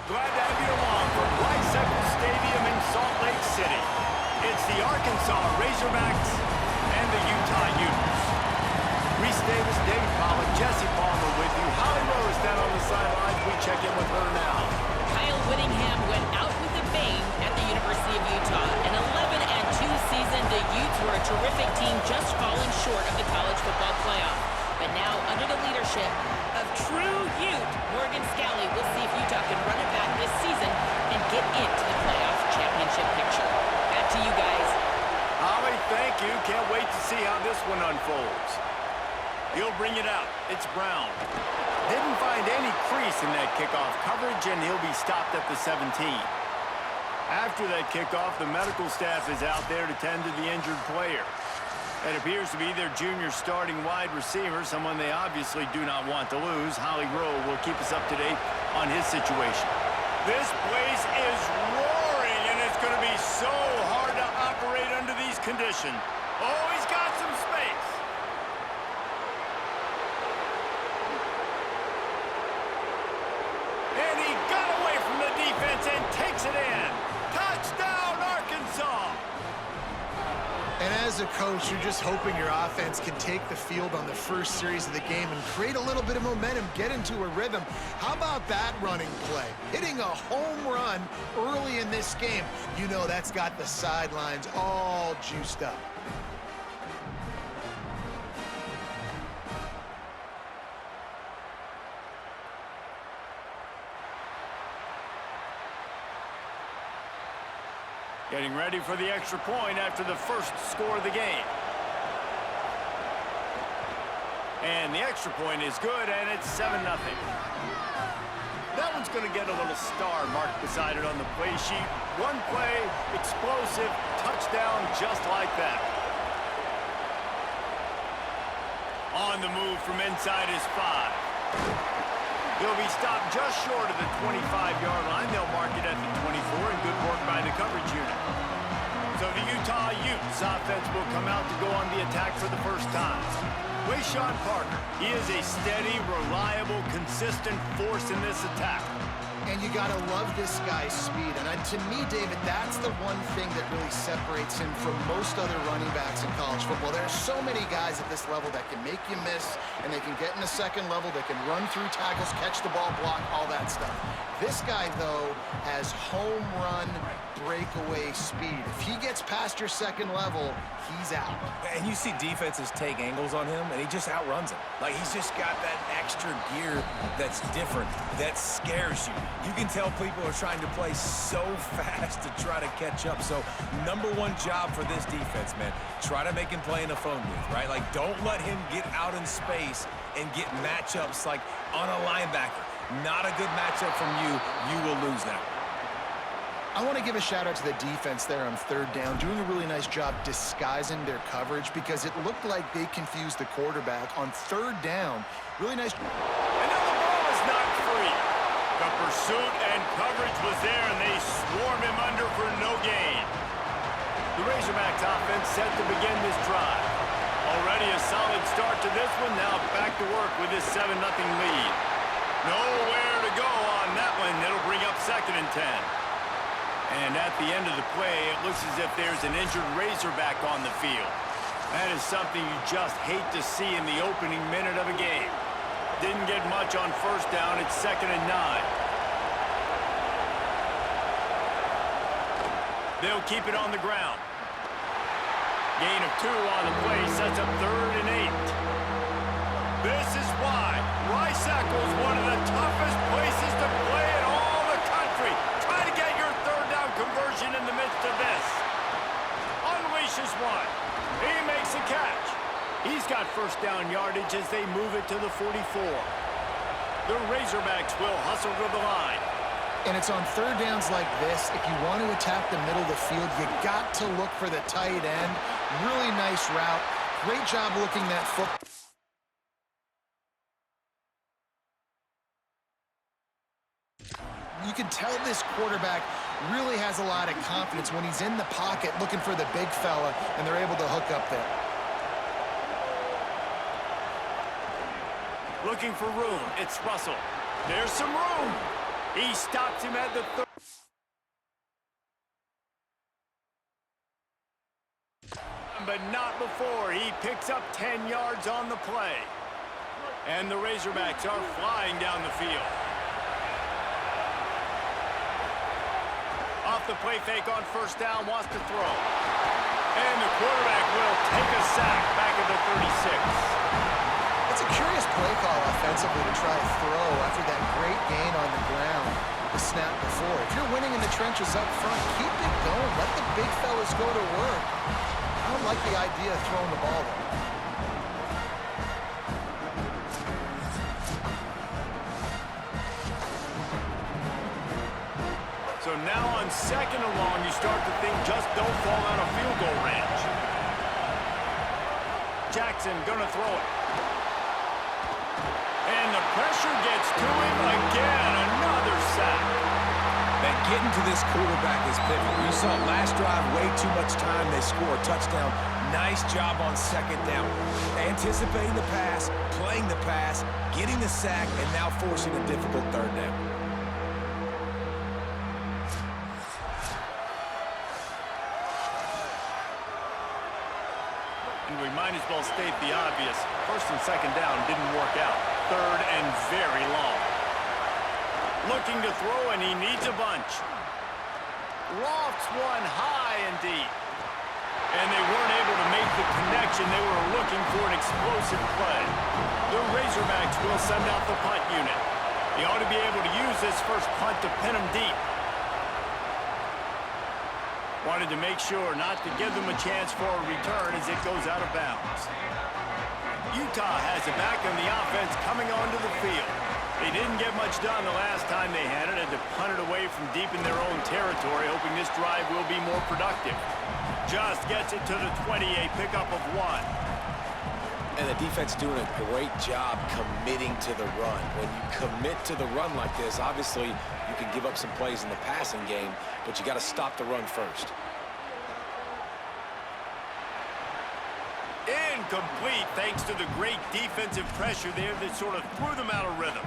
Glad to have you along from Rice Eccles Stadium in Salt Lake City. It's the Arkansas Razorbacks and the Utah Utes. Reese Davis, David Pollack, Jesse Palmer with you. Holly Rose down on the sidelines. We check in with her now. Kyle Whittingham went out with a bang at the University of Utah. An 11-2 season, the Utes were a terrific team, just falling short of the college football playoff. But now, under the leadership of true Ute, Morgan Scalley, we'll see if Utah can run it back this season and get into the playoff championship picture. Back to you guys. Holly, thank you. Can't wait to see how this one unfolds. He'll bring it out. It's Brown. Didn't find any crease in that kickoff coverage, and he'll be stopped at the 17. After that kickoff, the medical staff is out there to tend to the injured player. It appears to be their junior starting wide receiver, someone they obviously do not want to lose. Holly Rowe will keep us up to date on his situation. This place is roaring, and it's going to be so hard to operate under these conditions. Oh, he's got some space. And he got away from the defense and takes it in. Touchdown, Arkansas! And as a coach, you're just hoping your offense can take the field on the first series of the game and create a little bit of momentum, get into a rhythm. How about that running play? Hitting a home run early in this game. You know that's got the sidelines all juiced up. Getting ready for the extra point after the first score of the game. And the extra point is good, and it's 7-0. That one's going to get a little star marked beside it on the play sheet. One play, explosive, touchdown just like that. On the move from inside his 5. He'll be stopped just short of the 25-yard line. They'll mark it at the 24, and good work by the coverage unit. So the Utah Utes offense will come out to go on the attack for the first time. Wayshawn Parker, he is a steady, reliable, consistent force in this attack. And you got to love this guy's speed. And to me, David, that's the one thing that really separates him from most other running backs in college football. There are so many guys at this level that can make you miss, and they can get in the second level, they can run through tackles, catch the ball, block, all that stuff. This guy, though, has home run breakaway speed. If he gets past your second level, he's out. And you see defenses take angles on him, and he just outruns them. Like, he's just got that extra gear that's different, that scares you. You can tell people are trying to play so fast to try to catch up. So, number one job for this defense, man, try to make him play in a phone booth, right? Like, don't let him get out in space and get matchups like on a linebacker. Not a good matchup from you. You will lose that. I want to give a shout out to the defense there on third down, doing a really nice job disguising their coverage because it looked like they confused the quarterback on third down. Really nice. And now the ball is not free. The pursuit and coverage was there, and they swarm him under for no gain. The Razorbacks offense set to begin this drive. Already a solid start to this one. Now back to work with this 7-0 lead. Nowhere to go on that one. It'll bring up 2nd and 10. And at the end of the play, it looks as if there's an injured Razorback on the field. That is something you just hate to see in the opening minute of a game. Didn't get much on first down. It's 2nd and 9. They'll keep it on the ground. Gain of 2 on the play sets up 3rd and 8. This is why Rice Eccles, one of the toughest places to play in all the country. Try to get your third down conversion in the midst of this. Unleashes one. He makes a catch. He's got first down yardage as they move it to the 44. The Razorbacks will hustle to the line. And it's on third downs like this, if you want to attack the middle of the field, you got to look for the tight end. Really nice route. Great job looking that foot. You can tell this quarterback really has a lot of confidence when he's in the pocket looking for the big fella, and they're able to hook up there. Looking for room. It's Russell. There's some room. He stops him at the 30. But not before. He picks up 10 yards on the play. And the Razorbacks are flying down the field. Off the play fake on first down, wants to throw. And the quarterback will take a sack back at the 36. It's a curious play call offensively to try to throw after that great gain on the ground the snap before. If you're winning in the trenches up front, keep it going. Let the big fellas go to work. I don't like the idea of throwing the ball there. So now on second and long, you start to think just don't fall out of field goal range. Jackson gonna throw it. And the pressure gets to him again. Another sack. That getting to this quarterback is pivotal. You saw last drive, way too much time. They score a touchdown. Nice job on second down. Anticipating the pass, playing the pass, getting the sack, and now forcing a difficult third down. And we might as well state the obvious. First and second down didn't work out. Third and very long. Looking to throw, and he needs a bunch. Lofts one high and deep. And they weren't able to make the connection. They were looking for an explosive play. The Razorbacks will send out the punt unit. He ought to be able to use this first punt to pin him deep. Wanted to make sure not to give them a chance for a return as it goes out of bounds. Utah has it back in the offense coming onto the field. They didn't get much done the last time they had it. Had to punt it away from deep in their own territory, hoping this drive will be more productive. Just gets it to the 20, a pickup of 1. And the defense doing a great job committing to the run. When you commit to the run like this, obviously you can give up some plays in the passing game, but you got to stop the run first. Incomplete thanks to the great defensive pressure there that sort of threw them out of rhythm.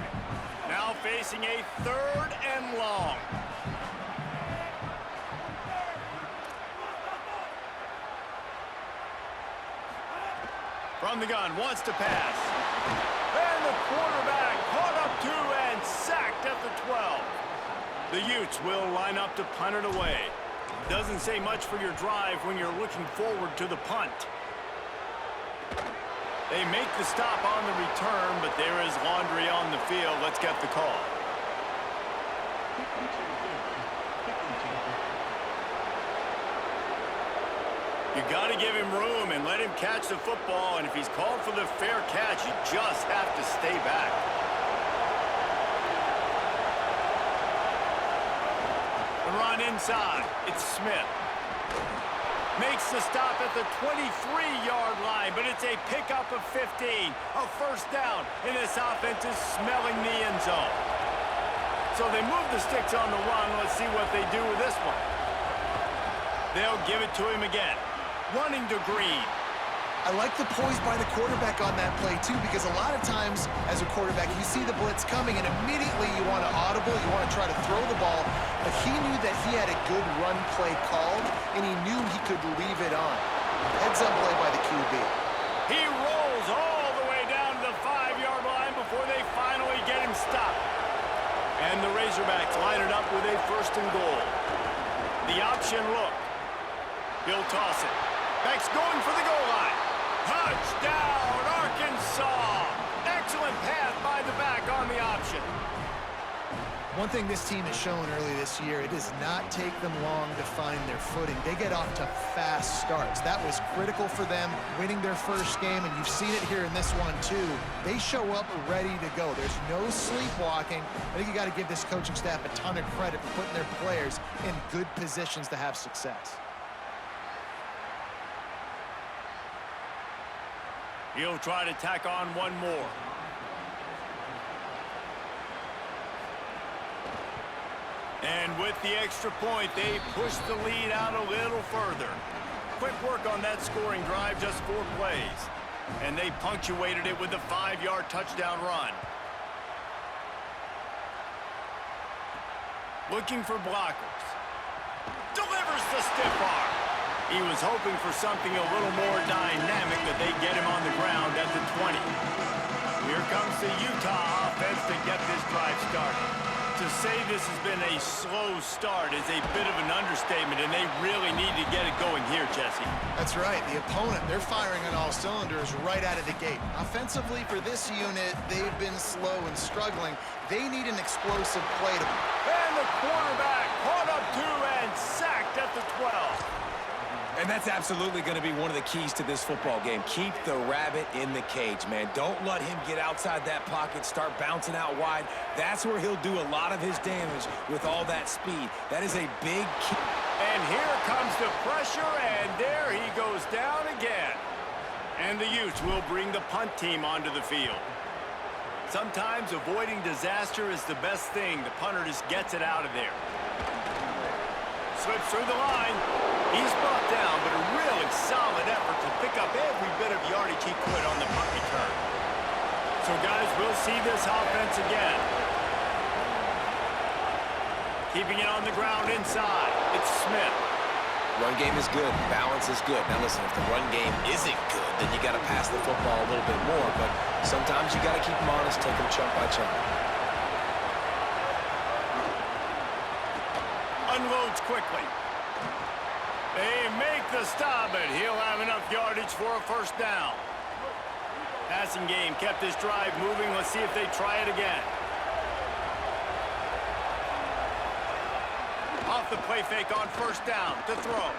Now facing a third and long. From the gun, wants to pass. And the quarterback caught up to and sacked at the 12. The Utes will line up to punt it away. Doesn't say much for your drive when you're looking forward to the punt. They make the stop on the return, but there is laundry on the field. Let's get the call. You got to give him room and let him catch the football, and if he's called for the fair catch, you just have to stay back. The run inside. It's Smith. Makes the stop at the 23-yard line, but it's a pickup of 15. A first down, and this offense is smelling the end zone. So they move the sticks on the run. Let's see what they do with this one. They'll give it to him again. Running to Green. I like the poise by the quarterback on that play, too, because a lot of times, as a quarterback, you see the blitz coming, and immediately you want to audible, you want to try to throw the ball, but he knew that he had a good run play called, and he knew he could leave it on. Heads-up play by the QB. He rolls all the way down to the 5-yard line before they finally get him stopped. And the Razorbacks line it up with a first and goal. The option look. He'll toss it. Back's going for the goal line. Touchdown, Arkansas! Excellent pass by the back on the option. One thing this team has shown early this year, it does not take them long to find their footing. They get off to fast starts. That was critical for them winning their first game, and you've seen it here in this one too. They show up ready to go. There's no sleepwalking. I think you got to give this coaching staff a ton of credit for putting their players in good positions to have success. He'll try to tack on one more. And with the extra point, they push the lead out a little further. Quick work on that scoring drive, just 4 plays. And they punctuated it with a 5-yard touchdown run. Looking for blockers. Delivers the stiff arm. He was hoping for something a little more dynamic, but they get him on the ground at the 20. Here comes the Utah offense to get this drive started. To say this has been a slow start is a bit of an understatement, and they really need to get it going here, Jesse. That's right. The opponent, they're firing on all cylinders right out of the gate. Offensively, for this unit, they've been slow and struggling. They need an explosive play to... And the quarterback caught up to and sacked at the 12. And that's absolutely going to be one of the keys to this football game. Keep the rabbit in the cage, man. Don't let him get outside that pocket, start bouncing out wide. That's where he'll do a lot of his damage with all that speed. That is a big key. And here comes the pressure, and there he goes down again. And the Utes will bring the punt team onto the field. Sometimes avoiding disaster is the best thing. The punter just gets it out of there. Slips through the line. He's brought down, but a really solid effort to pick up every bit of yardage he could on the punt return. So, guys, we'll see this offense again. Keeping it on the ground inside. It's Smith. Run game is good. Balance is good. Now, listen, if the run game isn't good, then you got to pass the football a little bit more. But sometimes you got to keep them honest, take them chunk by chunk. Unloads quickly. They make the stop, but he'll have enough yardage for a first down. Passing game kept this drive moving. Let's see if they try it again. Off the play fake on first down to throw.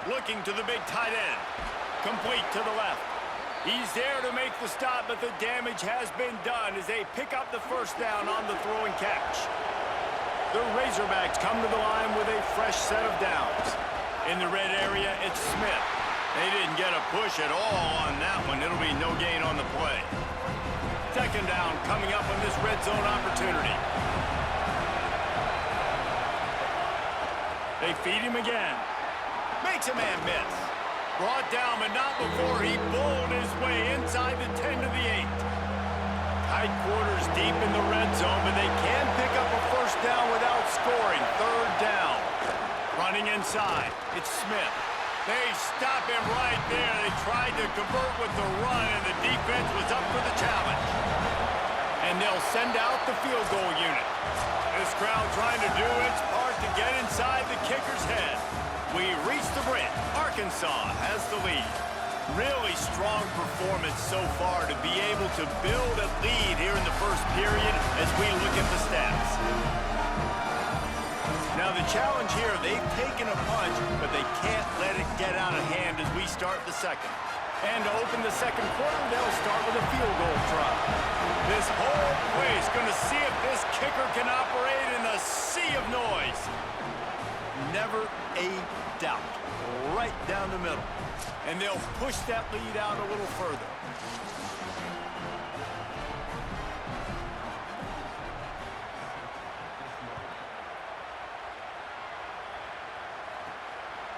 Looking to the big tight end. Complete to the left. He's there to make the stop, but the damage has been done as they pick up the first down on the throw and catch. The Razorbacks come to the line with a fresh set of downs. In the red area, it's Smith. They didn't get a push at all on that one. It'll be no gain on the play. Second down coming up on this red zone opportunity. They feed him again. Makes a man miss. Brought down, but not before he bowled his way inside the 10 to the 8. Tight quarters deep in the red zone, but they can pick up a first down without scoring. Third down. Running inside. It's Smith. They stop him right there. They tried to convert with the run, and the defense was up for the challenge. And they'll send out the field goal unit. This crowd trying to do its part to get inside the kicker's head. We reach the brink. Arkansas has the lead. Really strong performance so far to be able to build a lead here in the first period as we look at the stats. Now the challenge here, they've taken a punch, but they can't let it get out of hand as we start the second. And to open the second quarter, they'll start with a field goal try. This whole place going to see if this kicker can operate in a sea of noise. Never a doubt. Right down the middle. And they'll push that lead out a little further.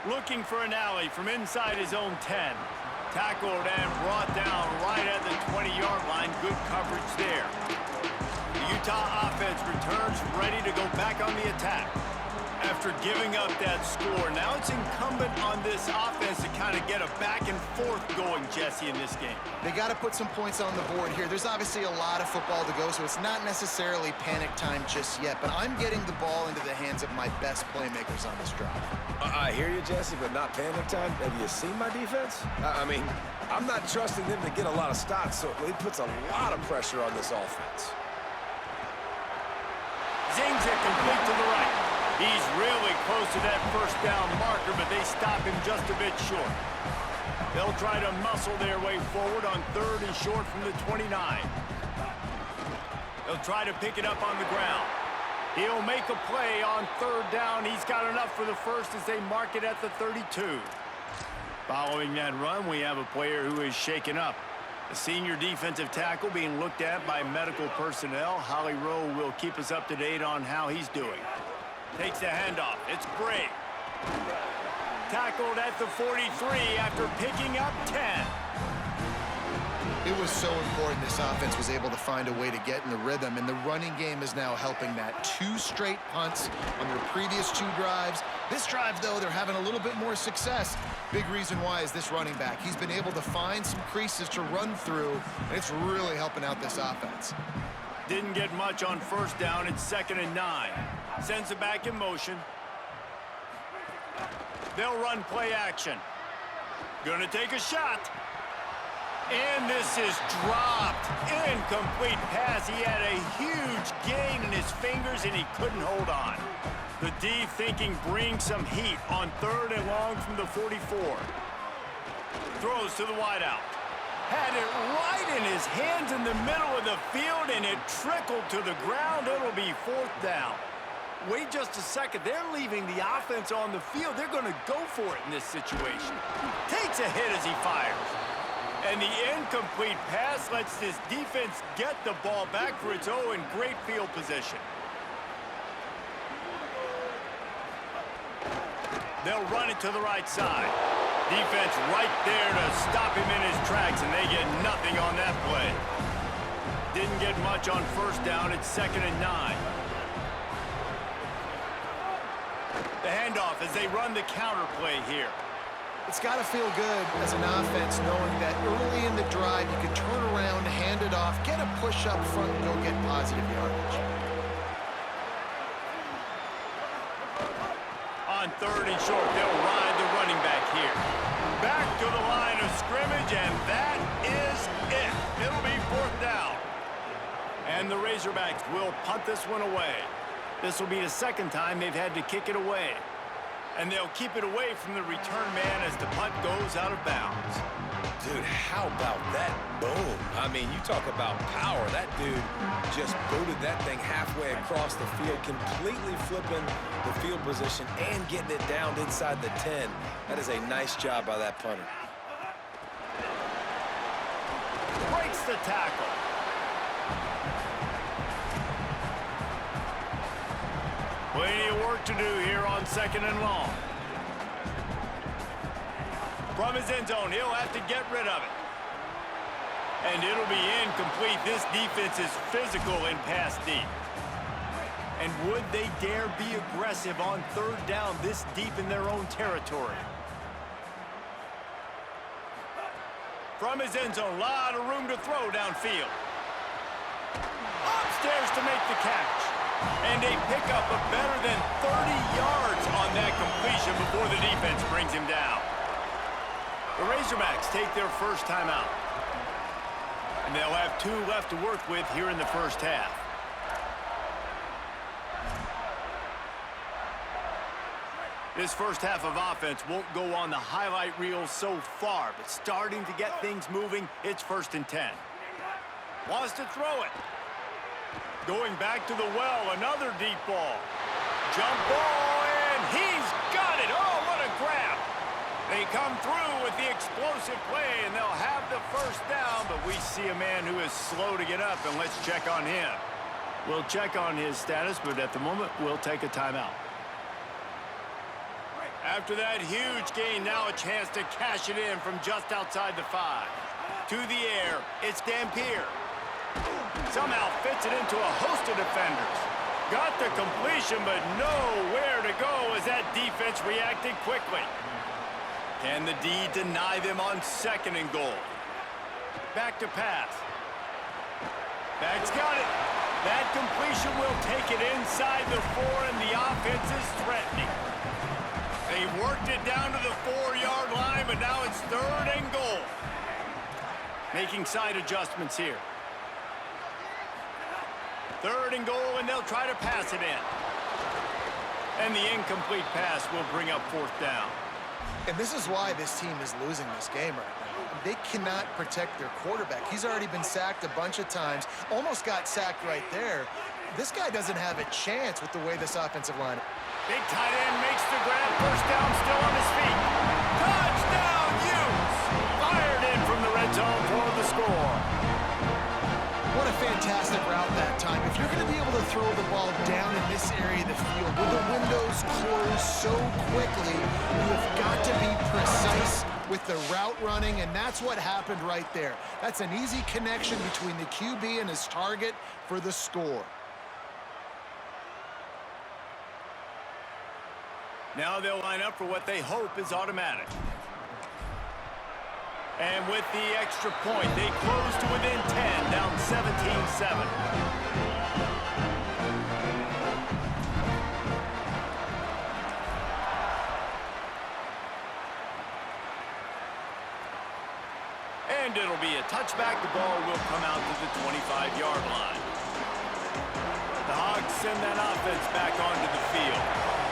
Looking for an alley from inside his own 10. Tackled and brought down right at the 20-yard line. Good coverage there. The Utah offense returns ready to go back on the attack. After giving up that score, now it's incumbent on this offense to kind of get a back and forth going, Jesse, in this game. They got to put some points on the board here. There's obviously a lot of football to go, so it's not necessarily panic time just yet, but I'm getting the ball into the hands of my best playmakers on this drive. I hear you, Jesse, but not panic time. Have you seen my defense? I mean, I'm not trusting them to get a lot of stops, so it puts a lot of pressure on this offense. Zings it complete to the right. He's really close to that first down marker, but they stop him just a bit short. They'll try to muscle their way forward on third and short from the 29. They'll try to pick it up on the ground. He'll make a play on third down. He's got enough for the first as they mark it at the 32. Following that run, we have a player who is shaken up. The senior defensive tackle being looked at by medical personnel. Holly Rowe will keep us up to date on how he's doing. Takes the handoff. It's Bray. Tackled at the 43 after picking up 10. It was so important this offense was able to find a way to get in the rhythm, and the running game is now helping that. 2 straight punts on their previous 2 drives. This drive, though, they're having a little bit more success. Big reason why is this running back. He's been able to find some creases to run through, and it's really helping out this offense. Didn't get much on first down. It's 2nd and 9. Sends it back in motion. They'll run play action. Gonna take a shot. And this is dropped. Incomplete pass. He had a huge gain in his fingers, and he couldn't hold on. The D thinking bring some heat on 3rd and long from the 44. Throws to the wideout. Had it right in his hands in the middle of the field, and it trickled to the ground. It'll be 4th down. Wait just a second. They're leaving the offense on the field. They're going to go for it in this situation. Takes a hit as he fires. And the incomplete pass lets this defense get the ball back for its own great field position. They'll run it to the right side. Defense right there to stop him in his tracks, and they get nothing on that play. Didn't get much on first down. It's 2nd and 9. The handoff as they run the counter play here. It's got to feel good as an offense knowing that early in the drive you can turn around, hand it off, get a push up front, and go get positive yardage. On 3rd and short, they'll ride the running back here. Back to the line of scrimmage, and that is it. It'll be 4th down. And the Razorbacks will punt this one away. This will be the 2nd time they've had to kick it away. And they'll keep it away from the return man as the punt goes out of bounds. Dude, how about that boom? I mean, you talk about power. That dude just booted that thing halfway across the field, completely flipping the field position and getting it down inside the 10. That is a nice job by that punter. Breaks the tackle. Plenty of work to do here on 2nd and long. From his end zone, he'll have to get rid of it. And it'll be incomplete. This defense is physical in pass deep. And would they dare be aggressive on 3rd down this deep in their own territory? From his end zone, a lot of room to throw downfield. Upstairs to make the catch. And a pickup of better than 30 yards on that completion before the defense brings him down. The Razorbacks take their first timeout. And they'll have 2 left to work with here in the first half. This first half of offense won't go on the highlight reel so far, but starting to get things moving, it's 1st and 10. Wants to throw it. Going back to the well, another deep ball. Jump ball, and he's got it. Oh, what a grab. They come through with the explosive play, and they'll have the first down, but we see a man who is slow to get up, and let's check on him. We'll check on his status, but at the moment, we'll take a timeout. After that huge gain, now a chance to cash it in from just outside the 5. To the air, it's Dampier. Somehow fits it into a host of defenders. Got the completion, but nowhere to go as that defense reacted quickly. Can the D deny them on 2nd and goal? Back to pass. Back's got it. That completion will take it inside the 4, and the offense is threatening. They've worked it down to the 4-yard line, but now it's 3rd and goal. Making side adjustments here. 3rd and goal, and they'll try to pass it in. And the incomplete pass will bring up 4th down. And this is why this team is losing this game right now. They cannot protect their quarterback. He's already been sacked a bunch of times, almost got sacked right there. This guy doesn't have a chance with the way this offensive line. Big tight end makes the grab. First down, still on his feet. Touchdown, Utes! Fired in from the red zone for the score. What a fantastic route that time. If you're going to be able to throw the ball down in this area of the field where the windows close so quickly, you have got to be precise with the route running, and that's what happened right there. That's an easy connection between the QB and his target for the score. Now they'll line up for what they hope is automatic. And with the extra point, they close to within 10, down 17-7. And it'll be a touchback. The ball will come out to the 25-yard line. The Hogs send that offense back onto the field.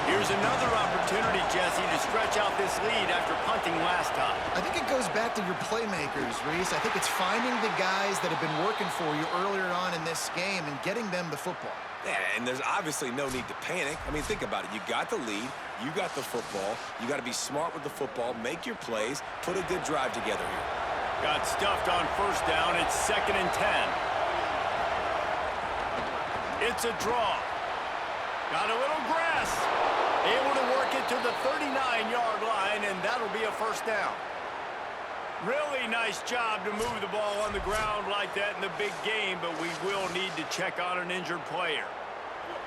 Here's another opportunity, Jesse, to stretch out this lead after punting last time. I think it goes back to your playmakers, Reese. I think it's finding the guys that have been working for you earlier on in this game and getting them the football. Yeah, and there's obviously no need to panic. I mean, think about it. You got the lead. You got the football. You got to be smart with the football. Make your plays. Put a good drive together here. Got stuffed on first down. It's 2nd and 10. It's a draw. Got a little grass. Able to work it to the 39-yard line, and that'll be a first down. Really nice job to move the ball on the ground like that in the big game, but we will need to check on an injured player.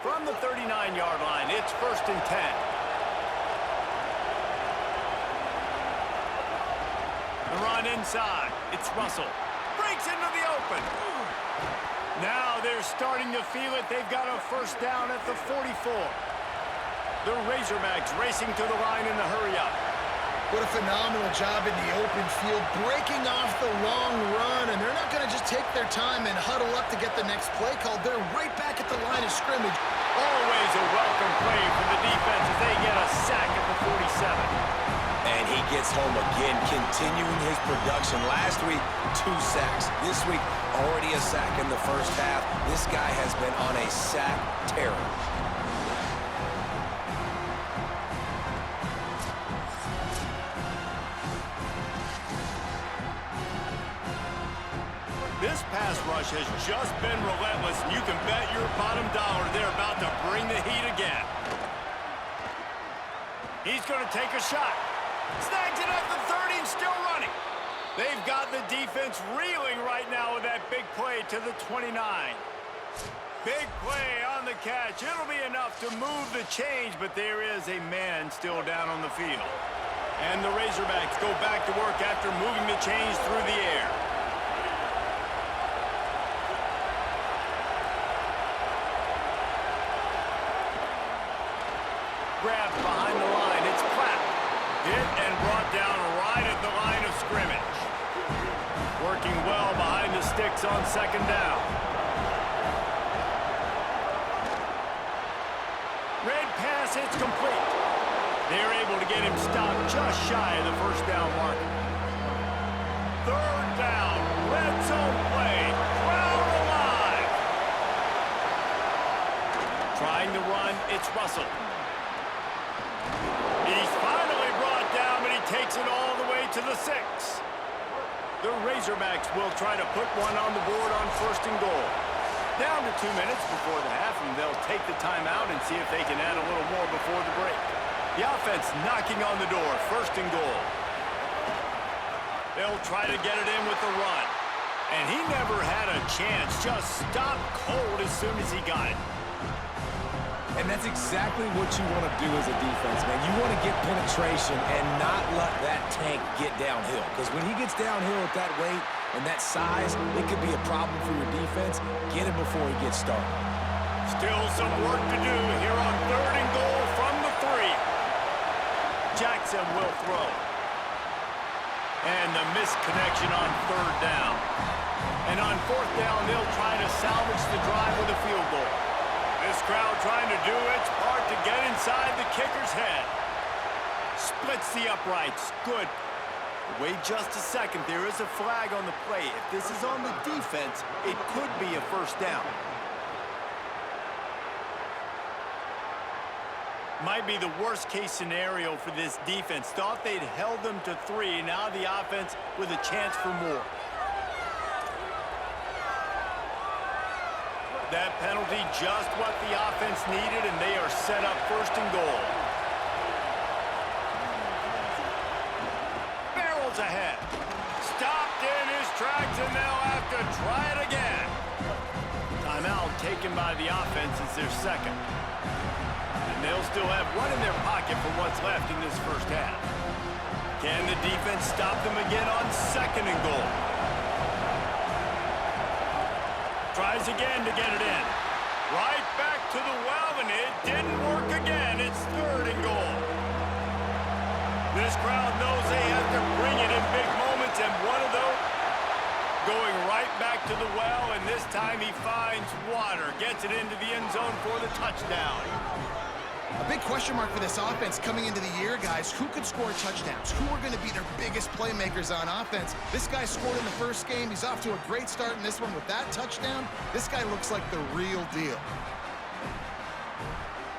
From the 39-yard line, it's 1st and 10. The run inside. It's Russell. Breaks into the open. Now they're starting to feel it. They've got a first down at the 44. The Razorbacks racing to the line in the hurry-up. What a phenomenal job in the open field, breaking off the long run, and they're not going to just take their time and huddle up to get the next play called. They're right back at the line of scrimmage. Always a welcome play for the defense as they get a sack at the 47. And he gets home again, continuing his production. Last week, 2 sacks. This week, already a sack in the first half. This guy has been on a sack terror. This pass rush has just been relentless, and you can bet your bottom dollar they're about to bring the heat again. He's going to take a shot. Snags it at the 30 and still running. They've got the defense reeling right now with that big play to the 29. Big play on the catch. It'll be enough to move the change, but there is a man still down on the field. And the Razorbacks go back to work after moving the chains through the air. Grabbed behind the line. It's Platt. Hit and brought down right at the line of scrimmage. Working well behind the sticks on 2nd down. Red pass, it's complete. They're able to get him stopped just shy of the first down mark. 3rd down. Red zone play. Crowd alive. Trying to run, it's Russell. He's finally brought down, but he takes it all the way to the 6. The Razorbacks will try to put one on the board on 1st and goal. Down to 2 minutes before the half, and they'll take the timeout and see if they can add a little more before the break. The offense knocking on the door, 1st and goal. They'll try to get it in with the run. And he never had a chance, just stopped cold as soon as he got it. And that's exactly what you want to do as a defense, man. You want to get penetration and not let that tank get downhill. Because when he gets downhill at that weight and that size, it could be a problem for your defense. Get him before he gets started. Still some work to do here on 3rd and goal from the 3. Jackson will throw. And the misconnection on 3rd down. And on 4th down, they'll try to salvage the drive with a field goal. This crowd trying to do its part to get inside the kicker's head. Splits the uprights. Good. Wait just a second. There is a flag on the play. If this is on the defense, it could be a first down. Might be the worst-case scenario for this defense. Thought they'd held them to 3. Now the offense with a chance for more. That penalty just what the offense needed, and they are set up 1st and goal. Barrel ahead. Stopped in his tracks, and they'll have to try it again. Timeout taken by the offense as their second. And they'll still have one in their pocket for what's left in this first half. Can the defense stop them again on second and goal? Tries again to get it in. Right back to the well, and it didn't work again. It's third and goal. This crowd knows they have to bring it in big moments, and one of those going right back to the well, and this time he finds water, gets it into the end zone for the touchdown. A big question mark for this offense coming into the year, guys. Who could score touchdowns? Who are going to be their biggest playmakers on offense? This guy scored in the first game. He's off to a great start in this one with that touchdown. This guy looks like the real deal.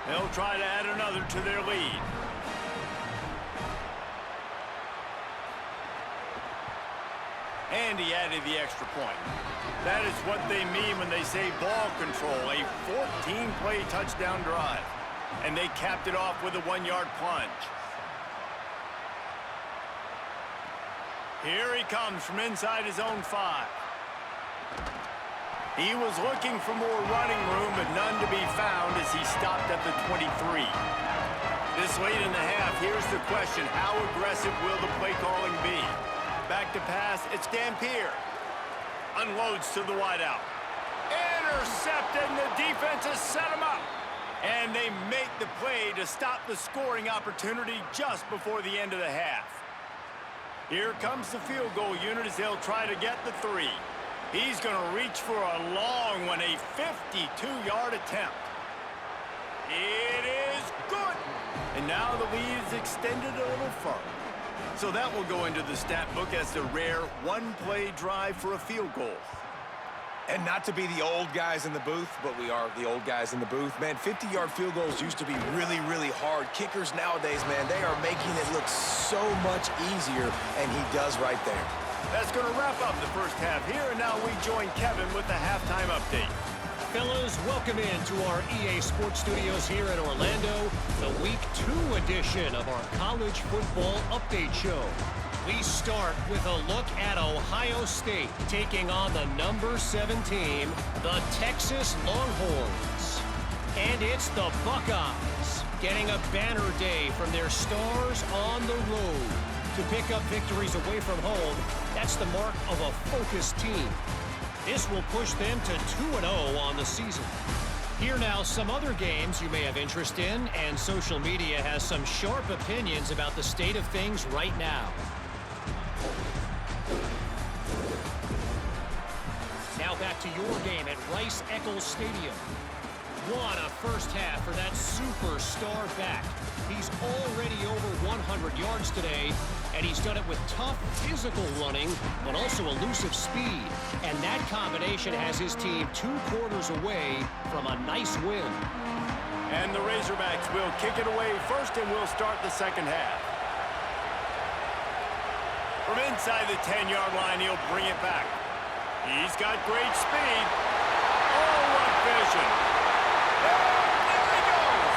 They'll try to add another to their lead. And he added the extra point. That is what they mean when they say ball control, a 14-play touchdown drive. And they capped it off with a 1-yard plunge. Here he comes from inside his own 5. He was looking for more running room, but none to be found as he stopped at the 23. This late in the half, here's the question. How aggressive will the play calling be? Back to pass, it's Dampier. Unloads to the wideout. Intercepted, and the defense has set him up. And they make the play to stop the scoring opportunity just before the end of the half. Here comes the field goal unit as they'll try to get the 3. He's going to reach for a long one, a 52-yard attempt. It is good. And now the lead is extended a little further. So that will go into the stat book as the rare one-play drive for a field goal. And not to be the old guys in the booth, but we are the old guys in the booth. Man, 50-yard field goals used to be really, really hard. Kickers nowadays, man, they are making it look so much easier, and he does right there. That's going to wrap up the first half here, and now we join Kevin with the halftime update. Fellas, welcome into our EA Sports Studios here in Orlando, the Week 2 edition of our College Football Update Show. We start with a look at Ohio State taking on the number 7 team, the Texas Longhorns. And it's the Buckeyes getting a banner day from their stars on the road. To pick up victories away from home, that's the mark of a focused team. This will push them to 2-0 on the season. Here now, some other games you may have interest in, and social media has some sharp opinions about the state of things right now. Now back to your game at Rice-Eccles Stadium. What a first half for that superstar back. He's already over 100 yards today, and he's done it with tough physical running, but also elusive speed. And that combination has his team 2 quarters away from a nice win. And the Razorbacks will kick it away first, and we'll start the second half. From inside the 10-yard line, he'll bring it back. He's got great speed. Oh, what vision. There he goes.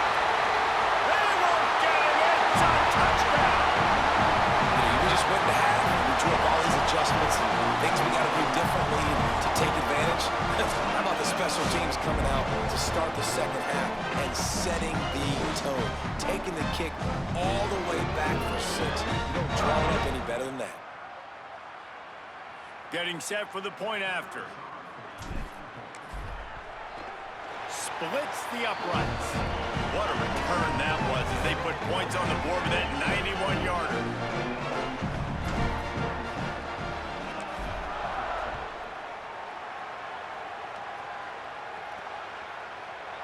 They won't get him. It's a touchdown. We just went to half. We drew up all these adjustments and things we got to do differently to take advantage. How about the special teams coming out to start the second half and setting the tone, taking the kick all the way back for 6. You don't draw it up any better than that. Getting set for the point after. Splits the uprights. What a return that was as they put points on the board with that 91-yarder.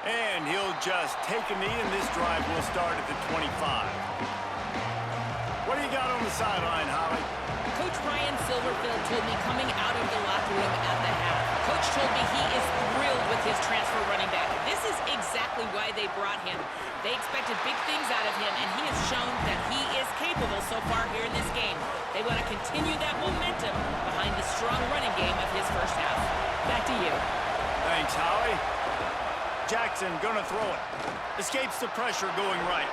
And he'll just take a knee, and this drive will start at the 25. What do you got on the sideline, Holly? Coach Ryan Silverfield told me coming out of the locker room at the half. Coach told me he is thrilled with his transfer running back. This is exactly why they brought him. They expected big things out of him, and he has shown that he is capable so far here in this game. They want to continue that momentum behind the strong running game of his first half. Back to you. Thanks, Holly. Jackson gonna throw it. Escapes the pressure going right.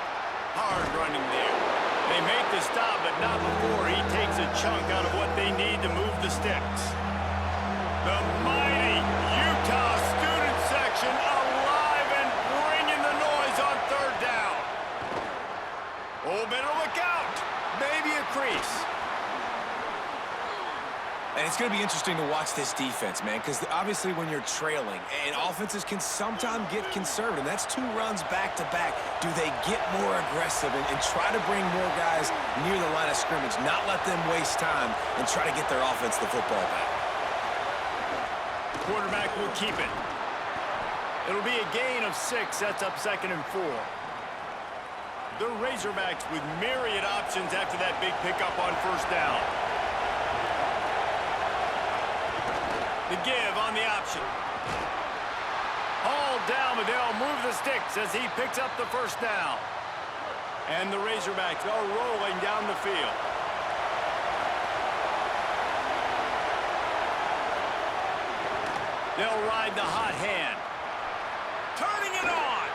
Hard running there. They make the stop, but not before he takes a chunk out of what they need to move the sticks. The mighty Utah student section alive and bringing the noise on third down. Oh, better look out. Maybe a crease. And it's going to be interesting to watch this defense, man, because obviously when you're trailing, and offenses can sometimes get conservative. That's 2 runs back-to-back. Do they get more aggressive and try to bring more guys near the line of scrimmage, not let them waste time, and try to get their offense the football back? Quarterback will keep it. It'll be a gain of 6, sets up 2nd and 4. The Razorbacks with myriad options after that big pickup on first down. The give on the option. Hauled down, but they'll move the sticks as he picks up the first down. And the Razorbacks are rolling down the field. They'll ride the hot hand. Turning it on.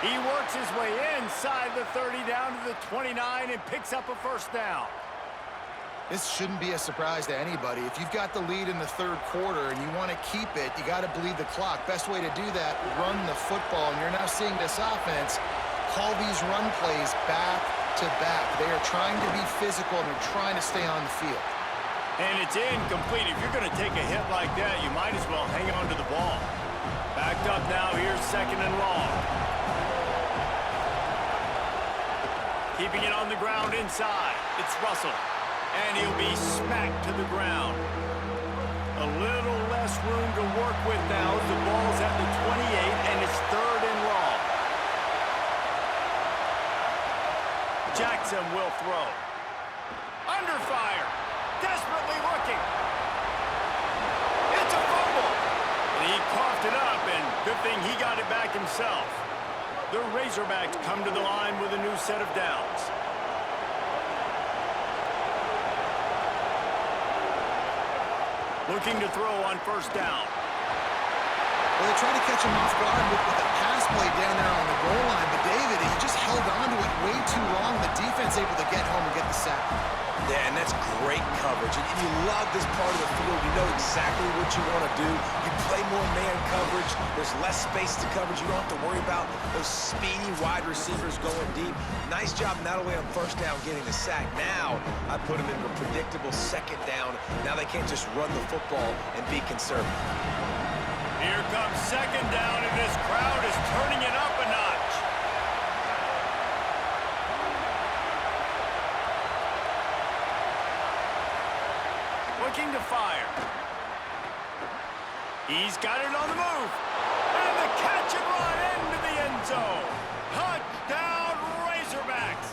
He works his way inside the 30 down to the 29 and picks up a first down. This shouldn't be a surprise to anybody. If you've got the lead in the third quarter and you want to keep it, you got to bleed the clock. Best way to do that, run the football. And you're now seeing this offense call these run plays back to back. They are trying to be physical and they're trying to stay on the field. And it's incomplete. If you're going to take a hit like that, you might as well hang on to the ball. Backed up now, here's 2nd and long. Keeping it on the ground inside. It's Russell. And he'll be smacked to the ground. A little less room to work with now as the ball's at the 28, and it's 3rd and long. Jackson will throw. Under fire. Desperately looking. It's a fumble. And he coughed it up, and good thing he got it back himself. The Razorbacks come to the line with a new set of downs. Looking to throw on first down. Well, they tried to catch him off guard with a pass play down there on the goal line, but David, he just held on to it way too long. The defense able to get home and get the sack. Yeah, and that's great coverage. And you love this part of the field. You know exactly what you want to do. You play more man coverage. There's less space to coverage. You don't have to worry about those speedy wide receivers going deep. Nice job not only on first down getting the sack. Now I put them into a predictable 2nd down. Now they can't just run the football and be conservative. Here comes 2nd down, and this crowd is turning it up a notch. Looking to fire. He's got it on the move. And the catch and run into the end zone. Touchdown, Razorbacks.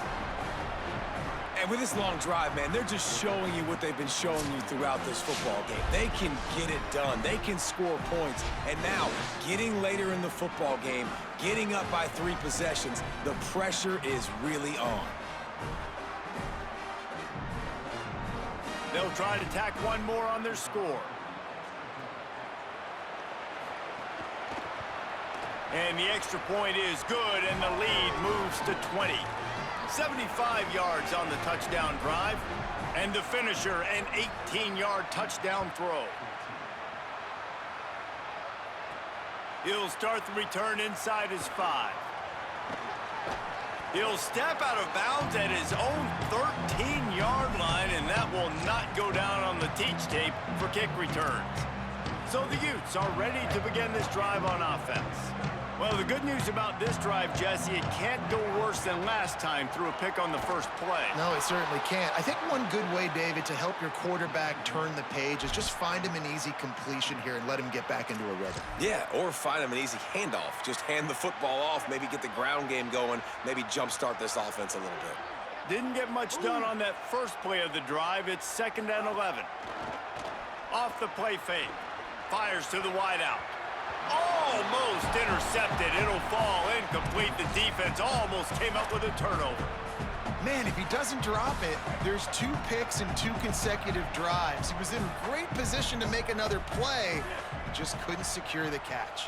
And with this long drive, man, they're just showing you what they've been showing you throughout this football game. They can get it done. They can score points. And now, getting later in the football game, getting up by 3 possessions, the pressure is really on. They'll try to tack one more on their score. And the extra point is good, and the lead moves to 20. 75 yards on the touchdown drive, and the finisher, an 18-yard touchdown throw. He'll start the return inside his 5. He'll step out of bounds at his own 13-yard line, and that will not go down on the teach tape for kick returns. So the Utes are ready to begin this drive on offense. Well, the good news about this drive, Jesse, it can't go worse than last time through a pick on the first play. No, it certainly can't. I think one good way, David, to help your quarterback turn the page is just find him an easy completion here and let him get back into a rhythm. Yeah, or find him an easy handoff. Just hand the football off, maybe get the ground game going, maybe jumpstart this offense a little bit. Didn't get much done on that first play of the drive. It's 2nd and 11. Off the play fake. Fires to the wideout. Almost intercepted. It'll fall incomplete. The defense almost came up with a turnover. Man, if he doesn't drop it, there's 2 picks and 2 consecutive drives. He was in great position to make another play. He just couldn't secure the catch.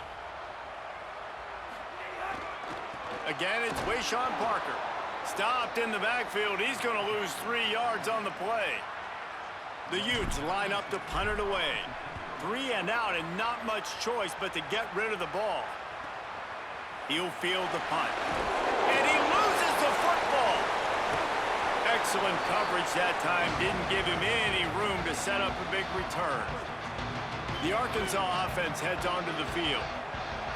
Again, it's Wayshawn Parker. Stopped in the backfield. He's going to lose 3 yards on the play. The Utes line up to punt it away. 3 and out, and not much choice but to get rid of the ball. He'll field the punt. And he loses the football. Excellent coverage that time. Didn't give him any room to set up a big return. The Arkansas offense heads onto the field.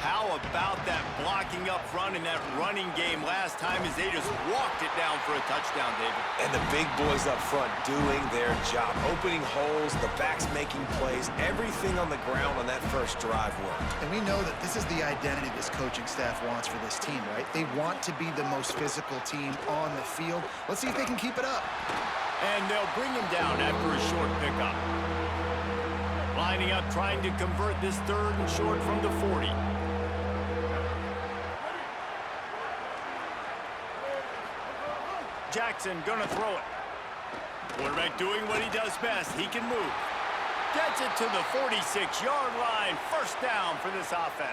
How about that blocking up front and that running game last time as they just walked it down for a touchdown, David? And the big boys up front doing their job, opening holes, the backs making plays, everything on the ground on that first drive worked. And we know that this is the identity this coaching staff wants for this team, right? They want to be the most physical team on the field. Let's see if they can keep it up. And they'll bring him down after a short pickup. Lining up, trying to convert this 3rd and short from the 40. Jackson gonna throw it. Quarterback doing what he does best. He can move. Gets it to the 46-yard line. First down for this offense.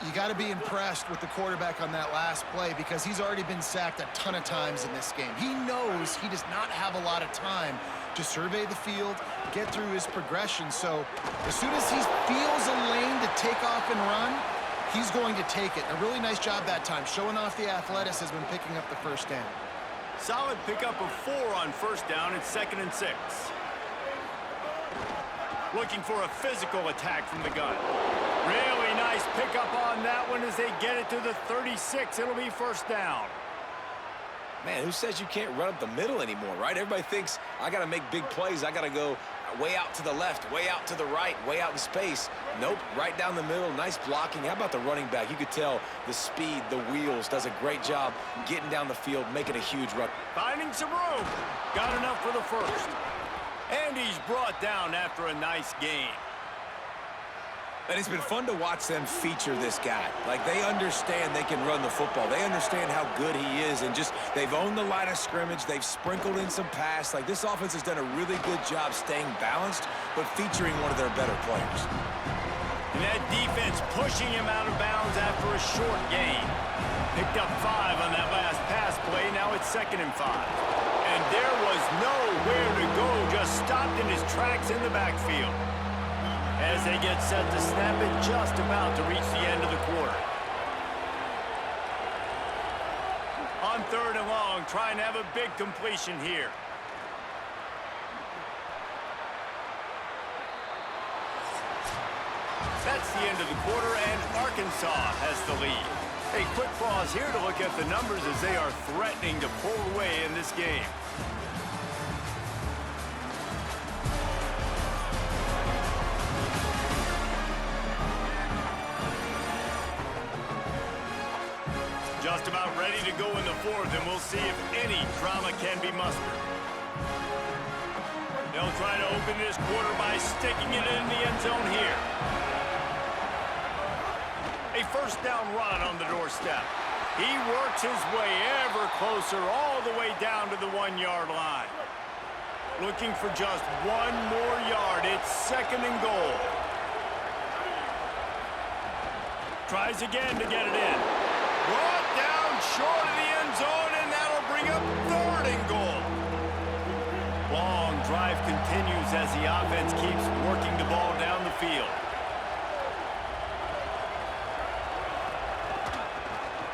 You got to be impressed with the quarterback on that last play because he's already been sacked a ton of times in this game. He knows he does not have a lot of time to survey the field, get through his progression. So as soon as he feels a lane to take off and run, he's going to take it. A really nice job that time, showing off the athleticism and picking up the first down. Solid pickup of 4 on first down. It's 2nd and 6. Looking for a physical attack from the gun. Really nice pickup on that one as they get it to the 36. It'll be first down. Man, who says you can't run up the middle anymore, right? Everybody thinks I got to make big plays. I got to go way out to the left, way out to the right, way out in space. Nope, right down the middle. Nice blocking. How about the running back? You could tell the speed, the wheels, does a great job getting down the field, making a huge run. Finding some room. Got enough for the first. And he's brought down after a nice gain. And it's been fun to watch them feature this guy. Like, they understand they can run the football. They understand how good he is, and just they've owned the line of scrimmage. They've sprinkled in some pass. Like, this offense has done a really good job staying balanced, but featuring one of their better players. And that defense pushing him out of bounds after a short gain. Picked up 5 on that last pass play. Now it's 2nd and 5. And there was nowhere to go. Just stopped in his tracks in the backfield. As they get set to snap it, just about to reach the end of the quarter. On 3rd and long, trying to have a big completion here. That's the end of the quarter, and Arkansas has the lead. A quick pause here to look at the numbers as they are threatening to pull away in this game. Just about ready to go in the 4th, and we'll see if any drama can be mustered. They'll try to open this quarter by sticking it in the end zone here. A first down run on the doorstep. He works his way ever closer all the way down to the 1-yard line. Looking for just 1 more yard. It's 2nd and goal. Tries again to get it in. Brought down short of the end zone, and that'll bring up 3rd and goal. Long drive continues as the offense keeps working the ball down the field.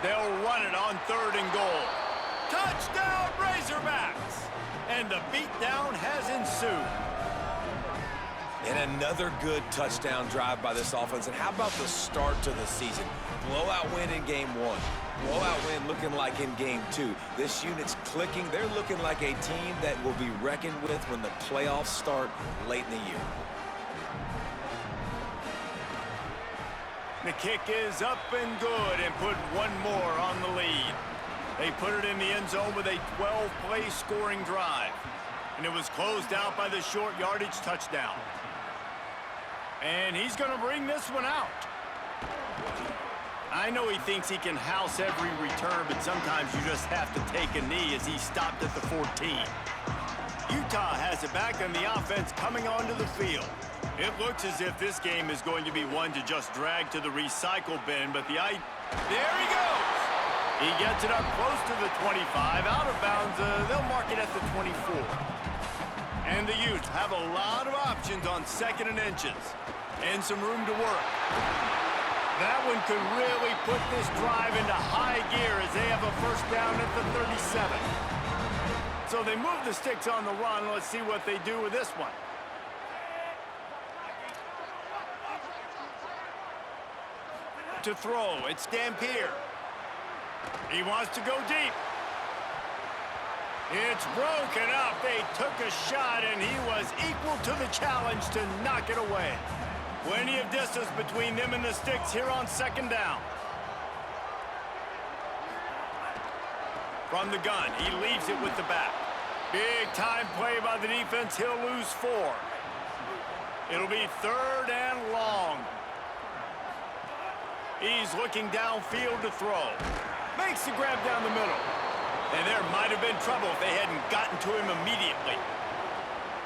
They'll run it on 3rd and goal. Touchdown, Razorbacks! And the beatdown has ensued. And another good touchdown drive by this offense. And how about the start to the season? Blowout win in game 1. Blowout win looking like in game 2. This unit's clicking. They're looking like a team that will be reckoned with when the playoffs start late in the year. The kick is up and good and put 1 more on the lead. They put it in the end zone with a 12-play scoring drive. And it was closed out by the short yardage touchdown. And he's going to bring this one out. I know he thinks he can house every return, but sometimes you just have to take a knee as he stopped at the 14. Utah has it back on the offense coming onto the field. It looks as if this game is going to be one to just drag to the recycle bin, but there he goes. He gets it up close to the 25. Out of bounds, they'll mark it at the 24. And the Utes have a lot of options on 2nd and inches. And some room to work. That one could really put this drive into high gear as they have a first down at the 37. So they move the sticks on the run. Let's see what they do with this one. To throw, it's Dampier. He wants to go deep. It's broken up. They took a shot, and he was equal to the challenge to knock it away. Plenty of distance between them and the sticks here on 2nd down. From the gun, he leaves it with the back. Big time play by the defense. He'll lose 4. It'll be 3rd and long. He's looking downfield to throw. Makes the grab down the middle. And there might have been trouble if they hadn't gotten to him immediately.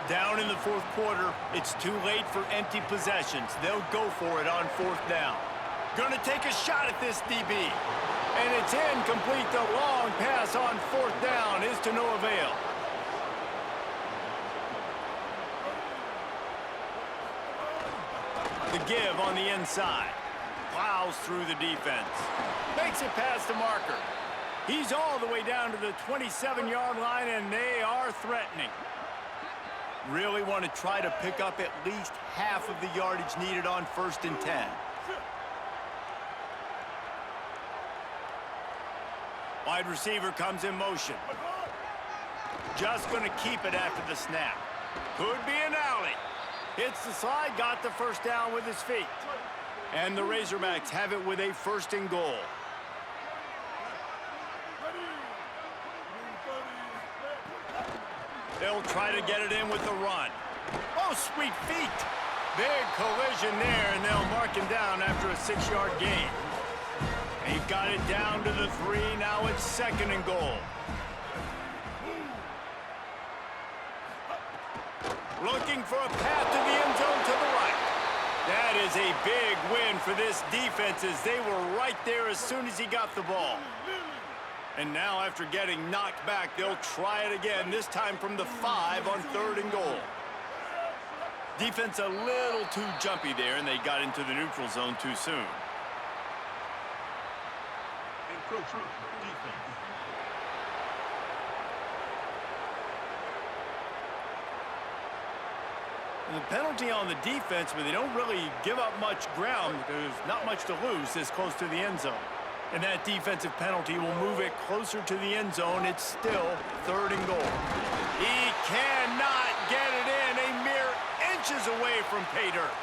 Down in the 4th quarter, it's too late for empty possessions. They'll go for it on 4th down. Gonna take a shot at this DB. And it's incomplete. The long pass on 4th down is to no avail. The give on the inside. Plows through the defense. Makes it past the marker. He's all the way down to the 27-yard line, and they are threatening. Really want to try to pick up at least half of the yardage needed on 1st and 10. Wide receiver comes in motion. Just going to keep it after the snap. Could be an alley. Hits the slide, got the first down with his feet. And the Razorbacks have it with a 1st and goal. They'll try to get it in with the run. Oh, sweet feet. Big collision there, and they'll mark him down after a 6-yard gain. They've got it down to the 3. Now it's 2nd and goal. Looking for a path to the end zone to the right. That is a big win for this defense as they were right there as soon as he got the ball. And now after getting knocked back, they'll try it again, this time from the 5 on 3rd and goal. Defense a little too jumpy there, and they got into the neutral zone too soon. And the penalty on the defense, but they don't really give up much ground. There's not much to lose this close to the end zone. And that defensive penalty will move it closer to the end zone. It's still 3rd and goal. He cannot get it in, a mere inches away from pay dirt.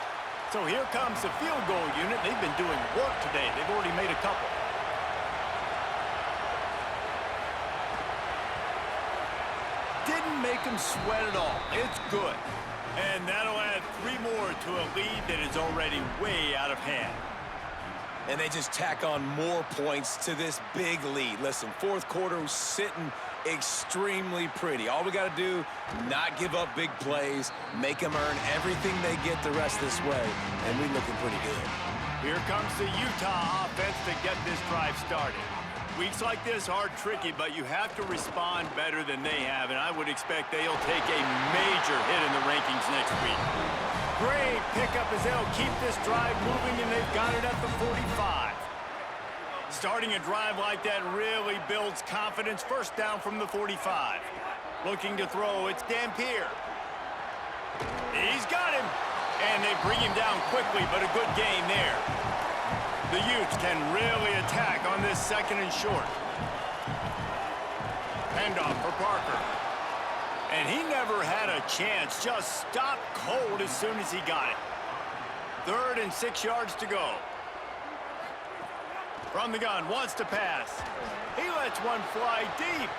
So here comes the field goal unit. They've been doing work today. They've already made a couple. Didn't make them sweat at all. It's good. And that'll add 3 more to a lead that is already way out of hand. And they just tack on more points to this big lead. Listen, 4th quarter was sitting extremely pretty. All we got to do, not give up big plays, make them earn everything they get the rest this way, and we're looking pretty good. Here comes the Utah offense to get this drive started. Weeks like this are tricky, but you have to respond better than they have, and I would expect they'll take a major hit in the rankings next week. Great pickup as they'll keep this drive moving, and they've got it at the 45. Starting a drive like that really builds confidence. First down from the 45. Looking to throw, it's Dampier. He's got him, and they bring him down quickly, but a good gain there. The Utes can really attack on this 2nd and short. Handoff for Parker. And he never had a chance, just stopped cold as soon as he got it. 3rd and 6 yards to go. From the gun, wants to pass. He lets one fly deep.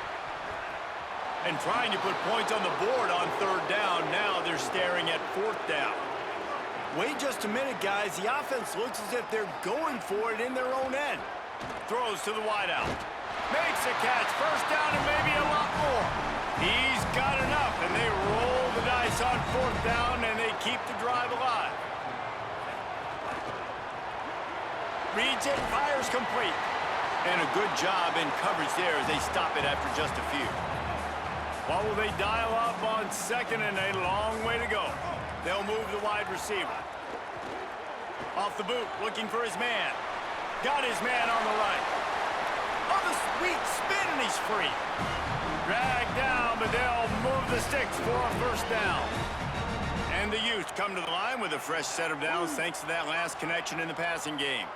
And trying to put points on the board on 3rd down. Now they're staring at 4th down. Wait just a minute, guys. The offense looks as if they're going for it in their own end. Throws to the wideout. Makes a catch. First down and maybe a lot more. He's got enough, and they roll the dice on 4th down, and they keep the drive alive. Reads it, fires complete. And a good job in coverage there as they stop it after just a few. What will they dial up on second and a long way to go? They'll move the wide receiver. Off the boot, looking for his man. Got his man on the right. Oh, the sweet spin, and he's free. Dragged down, but they'll move the sticks for a first down. And the Utes come to the line with a fresh set of downs thanks to that last connection in the passing game.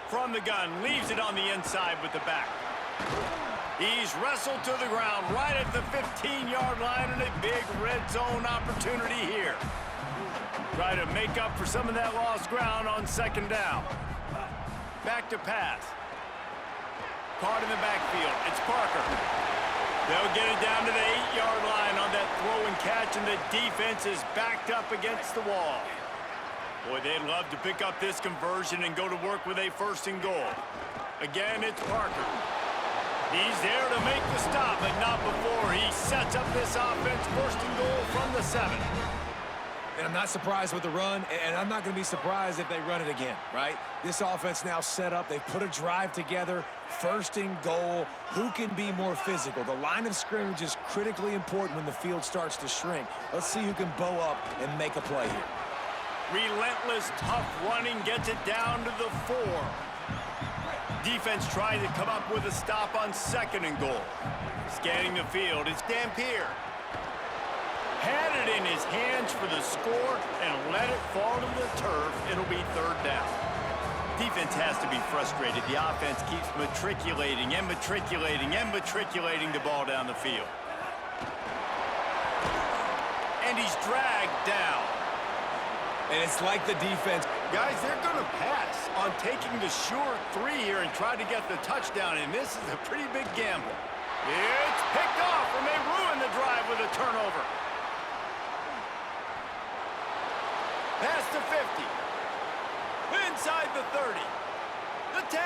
From the gun, leaves it on the inside with the back. He's wrestled to the ground right at the 15-yard line, and a big red zone opportunity here. Try to make up for some of that lost ground on second down. Back to pass. Caught in the backfield. It's Parker. They'll get it down to the 8-yard line on that throw and catch, and the defense is backed up against the wall. Boy, they'd love to pick up this conversion and go to work with a first and goal. Again, it's Parker. He's there to make the stop, but not before he sets up this offense. First and goal from the 7. And I'm not surprised with the run, and I'm not going to be surprised if they run it again, right? This offense now set up. They've put a drive together. First and goal. Who can be more physical? The line of scrimmage is critically important when the field starts to shrink. Let's see who can bow up and make a play here. Relentless, tough running gets it down to the 4. Defense trying to come up with a stop on second and goal. Scanning the field, it's Dampier. Had it in his hands for the score and let it fall to the turf. It'll be third down. Defense has to be frustrated. The offense keeps matriculating and matriculating and matriculating the ball down the field. And he's dragged down. And it's like the defense. Guys, they're going to pass on taking the sure 3 here and try to get the touchdown, and this is a pretty big gamble. It's picked off, and they ruin the drive with a turnover. Past the 50. Inside the 30. The 10.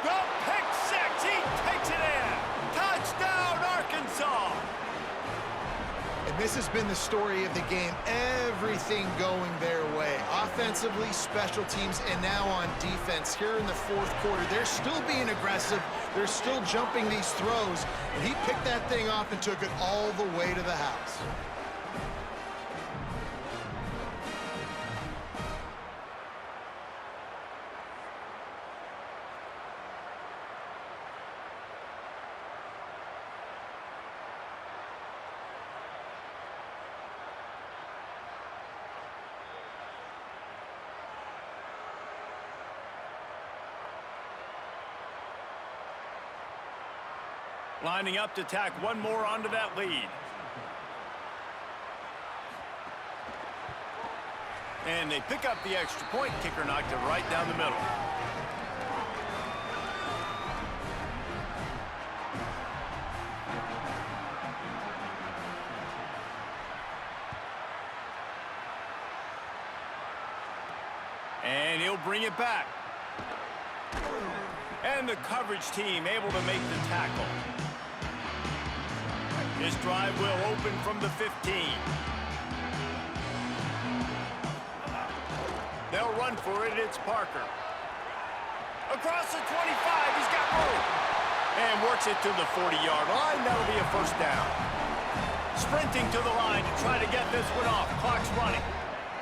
The pick 6. He takes it in. Touchdown, Arkansas. And this has been the story of the game. Everything going their way. Offensively, special teams, and now on defense. Here in the fourth quarter, they're still being aggressive. They're still jumping these throws. And he picked that thing off and took it all the way to the house. Lining up to tack one more onto that lead. And they pick up the extra point. Kicker knocked it right down the middle. And he'll bring it back. And the coverage team able to make the tackle. This drive will open from the 15. They'll run for it. It's Parker. Across the 25. He's got room. And works it to the 40-yard line. That'll be a first down. Sprinting to the line to try to get this one off. Clock's running.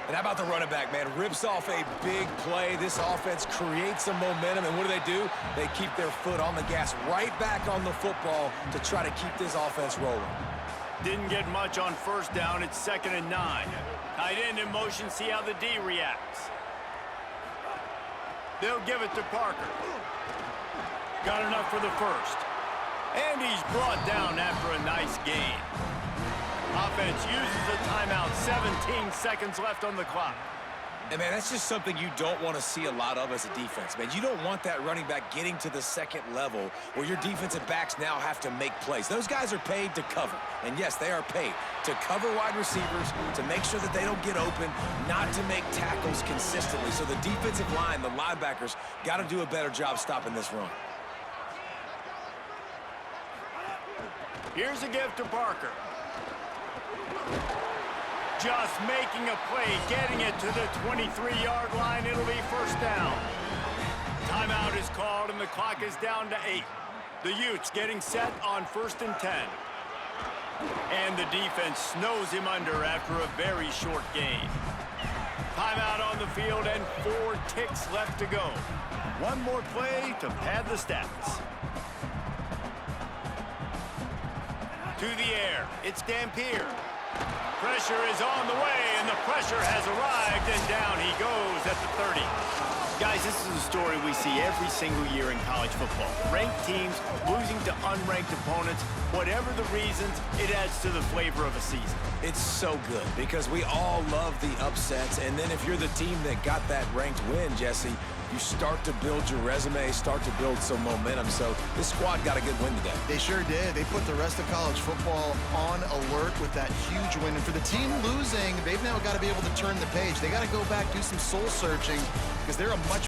And how about the running back, man? Rips off a big play. This offense creates some momentum, and what do? They keep their foot on the gas right back on the football to try to keep this offense rolling. Didn't get much on first down. It's 2nd and 9. Tight end in motion. See how the D reacts. They'll give it to Parker. Got enough for the first. And he's brought down after a nice gain. Offense uses a timeout. 17 seconds left on the clock. And, man, that's just something you don't want to see a lot of as a defense, man. You don't want that running back getting to the second level where your defensive backs now have to make plays. Those guys are paid to cover. And, yes, they are paid to cover wide receivers, to make sure that they don't get open, not to make tackles consistently. So the defensive line, the linebackers, got to do a better job stopping this run. Here's a gift to Parker. Just making a play, getting it to the 23-yard line. It'll be first down. Timeout is called, and the clock is down to 8. The Utes getting set on 1st and 10. And the defense snows him under after a very short gain. Timeout on the field and 4 ticks left to go. One more play to pad the stats. To the air, it's Dampier. Pressure is on the way, and the pressure has arrived, and down he goes at the 30. Guys, this is a story we see every single year in college football. Ranked teams losing to unranked opponents. Whatever the reasons, it adds to the flavor of a season. It's so good because we all love the upsets, and then if you're the team that got that ranked win, Jesse, you start to build your resume, start to build some momentum. So this squad got a good win today. They sure did. They put the rest of college football on alert with that huge win. And for the team losing, they've now got to be able to turn the page. They got to go back, do some soul searching, because they're a much